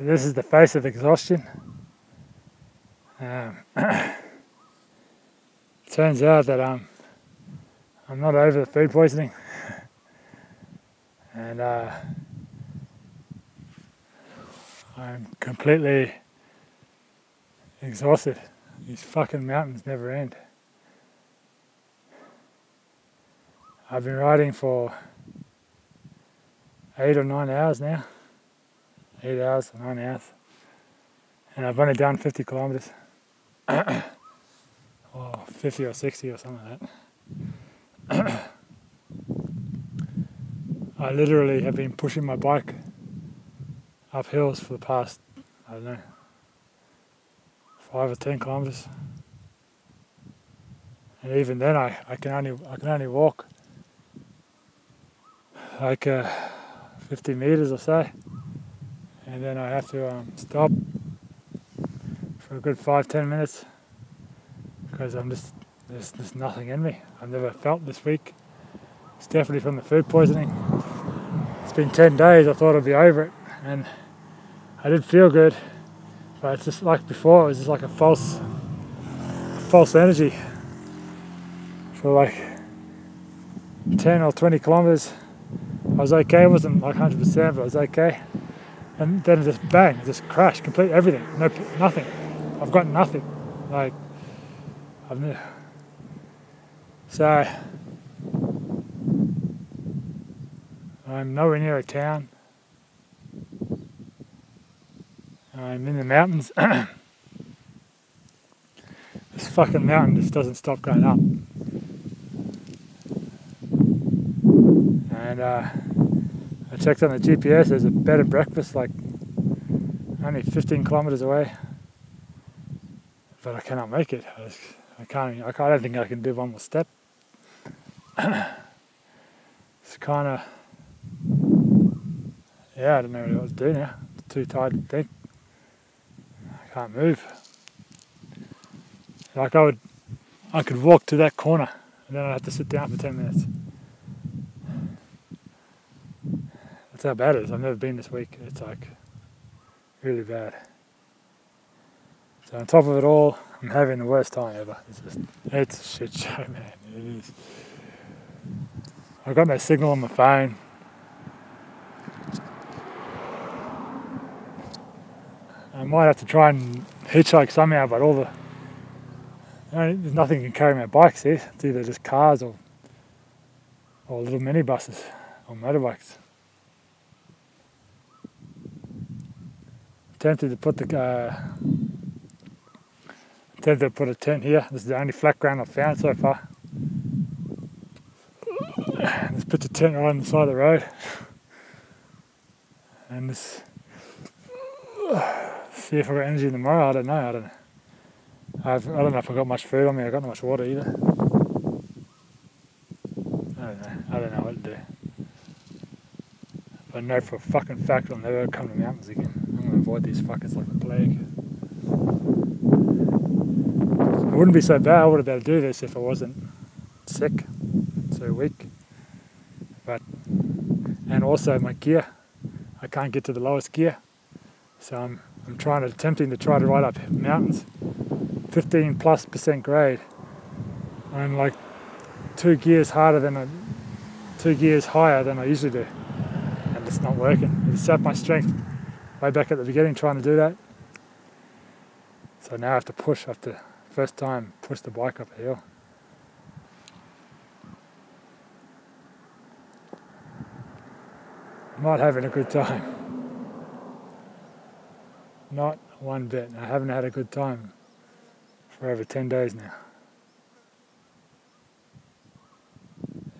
this is the face of exhaustion. Turns out that I'm not over the food poisoning, and I'm completely exhausted. These fucking mountains never end. I've been riding for 8 or 9 hours now. 8 hours or 9 hours. And I've only done 50 kilometers. Or 50 or 60 or something like that. I literally have been pushing my bike up hills for the past, I don't know, 5 or 10 kilometers. And even then I can only walk like 50 meters or so. And then I have to stop for a good 5-10 minutes because there's just nothing in me. I've never felt this weak. It's definitely from the food poisoning. It's been 10 days, I thought I'd be over it, and I did feel good, but it's just like before, it was just like a false energy. For like 10 or 20 kilometers, I was okay. It wasn't like 100%, but I was okay. And then it just bang, it just crashed, complete everything, nothing. I've got nothing. Like, so I'm nowhere near a town. I'm in the mountains. This fucking mountain just doesn't stop going up. And I checked on the GPS, there's a bed and breakfast like only 15 kilometers away. But I cannot make it. I don't think I can do one more step. It's kind of, yeah, I don't know what to do now. I'm too tired to think. I can't move. Like I could walk to that corner and then I'd have to sit down for 10 minutes. That's how bad it is. I've never been this weak. It's like really bad. So on top of it all, I'm having the worst time ever. It's a shit show, man. It is. I've got no signal on my phone. I might have to try and hitchhike somehow, but there's nothing can carry my bikes here. It's either just cars or little minibuses or motorbikes. Tempted to put a tent here. This is the only flat ground I've found so far. Let's put the tent right on the side of the road. And just see if I've got energy tomorrow. I don't know. I don't know if I've got much food on me. I've got not much water either. I don't know what to do. But I know for a fucking fact I'll never come to mountains again. I'm going to avoid these fuckers like the plague. It wouldn't be so bad. I would have been able to do this if I wasn't sick, so weak. And also my gear, I can't get to the lowest gear. So I'm attempting to try to ride up mountains, 15+% grade. I'm like 2 gears higher than I usually do. And it's not working. It sapped my strength way back at the beginning trying to do that. So now I have to first time push the bike up a hill. I'm not having a good time. Not one bit. I haven't had a good time for over 10 days now.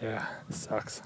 Yeah, it sucks.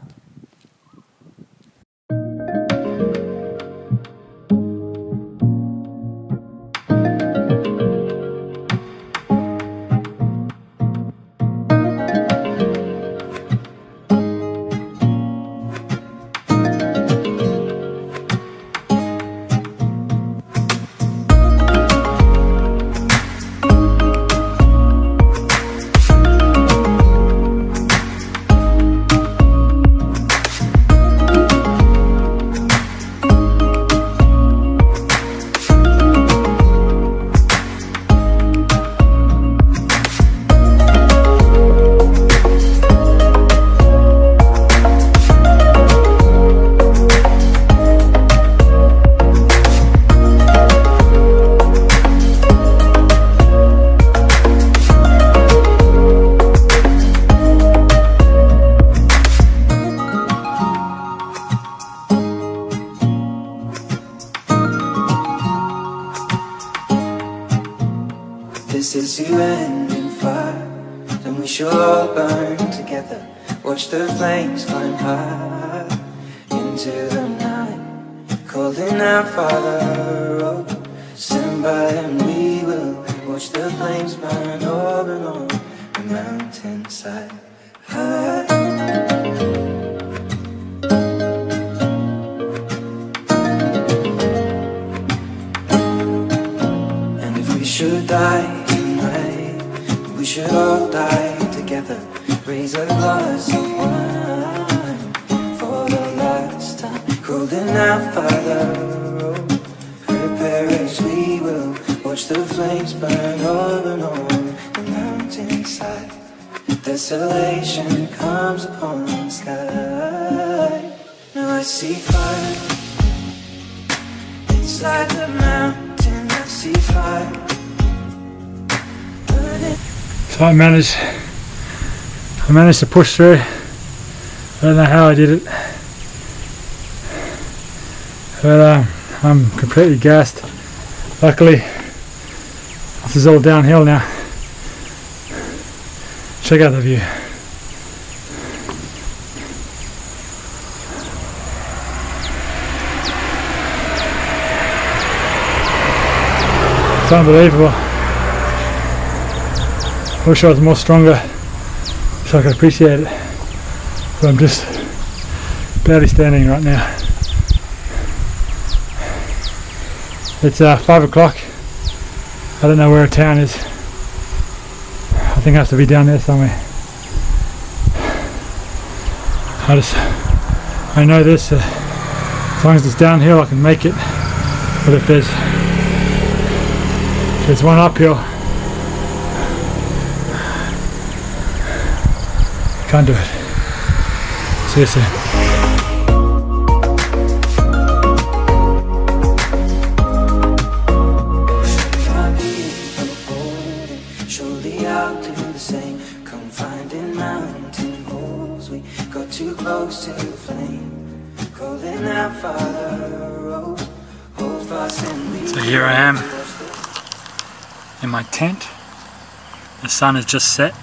this is to end in fire, then we shall all burn together. Watch the flames climb high into the night, calling out, Father, oh, stand by and we will watch the flames burn all along the mountainside. And if we should die tonight, we should all die together. Raise a glass of wine for the last time, holding out, Father, oh, prepare as we will watch the flames burn all along the mountainside. Desolation comes upon the sky. Now I see fire inside the mountain. I see fire burning. So I managed to push through. I don't know how I did it, but I'm completely gassed. Luckily, this is all downhill now. Check out the view. It's unbelievable. I wish I was more stronger so I could appreciate it, but I'm just barely standing right now. It's 5 o'clock. I don't know where a town is. I think I have to be down there somewhere. I know this, as long as it's downhill I can make it, but if there's one uphill, can't do it. See you soon. Too close to the flame, calling out, Father, hold fast and lead. So here I am in my tent. The sun has just set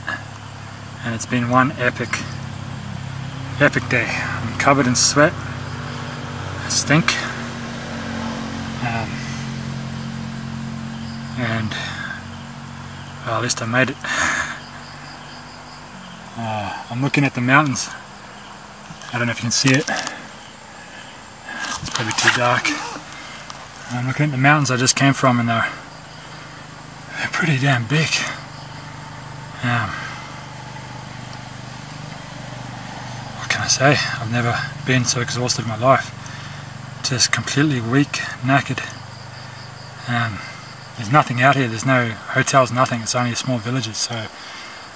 and it's been one epic day. I'm covered in sweat, stink, and well, at least I made it. I'm looking at the mountains. I don't know if you can see it. It's probably too dark. I'm looking at the mountains I just came from, and they're pretty damn big. What can I say? I've never been so exhausted in my life. Just completely weak, knackered. There's nothing out here. There's no hotels, nothing. It's only small villages, so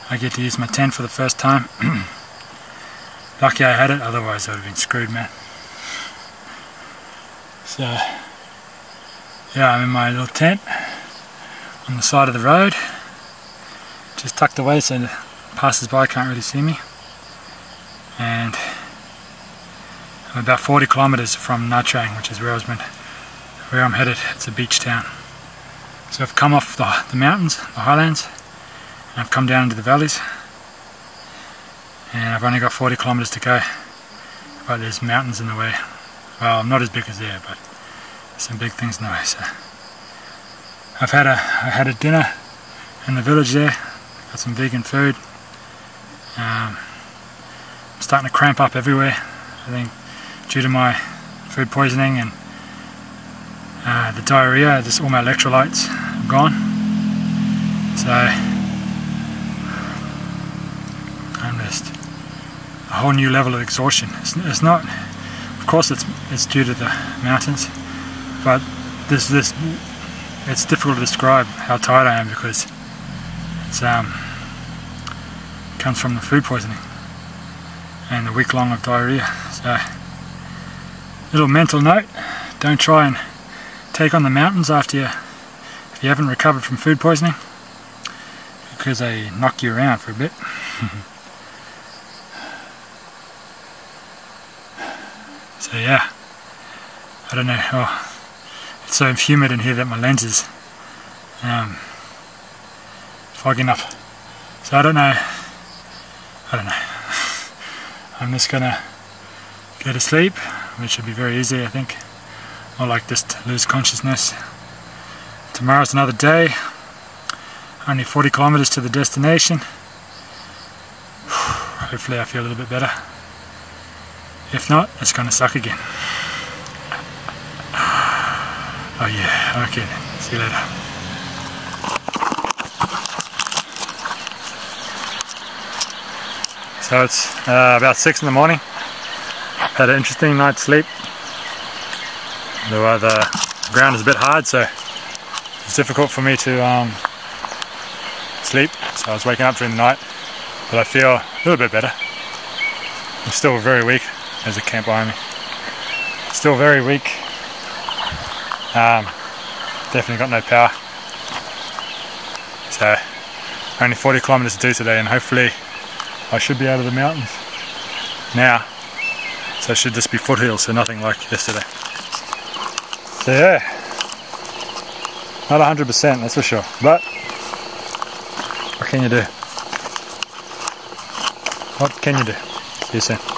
I get to use my tent for the first time. Lucky I had it, otherwise I would have been screwed, man. So, yeah, I'm in my little tent on the side of the road, just tucked away so the passers-by can't really see me. And I'm about 40 kilometers from Nha Trang, which is where I'm headed. It's a beach town. So I've come off the mountains, the highlands, and I've come down into the valleys. And I've only got 40 kilometers to go, but there's mountains in the way. Well, not as big as there, but there's some big things in the way. So I had a dinner in the village there, got some vegan food. I'm starting to cramp up everywhere, I think due to my food poisoning and the diarrhea. Just all my electrolytes are gone. So I'm just a whole new level of exhaustion. It's not, of course it's due to the mountains, but it's difficult to describe how tired I am, because it's comes from the food poisoning and a week long of diarrhea. So, little mental note: don't try and take on the mountains if you haven't recovered from food poisoning, because they knock you around for a bit. So yeah, I don't know. Oh, it's so humid in here that my lenses foggy enough. So I don't know. I'm just gonna go to sleep, which should be very easy, I think. Or like just lose consciousness. Tomorrow's another day. Only 40 kilometers to the destination. Hopefully I feel a little bit better. If not, it's gonna suck again. Oh yeah, okay then. See you later. So it's about 6 in the morning. Had an interesting night's sleep. The ground is a bit hard, so it's difficult for me to sleep. So I was waking up during the night, but I feel a little bit better. I'm still very weak. There's a camp behind me. Still very weak. Definitely got no power. So only 40 kilometers to do today, and hopefully I should be out of the mountains now. So it should just be foothills, so nothing like yesterday. So yeah, not 100%, that's for sure. But what can you do? What can you do? See you soon.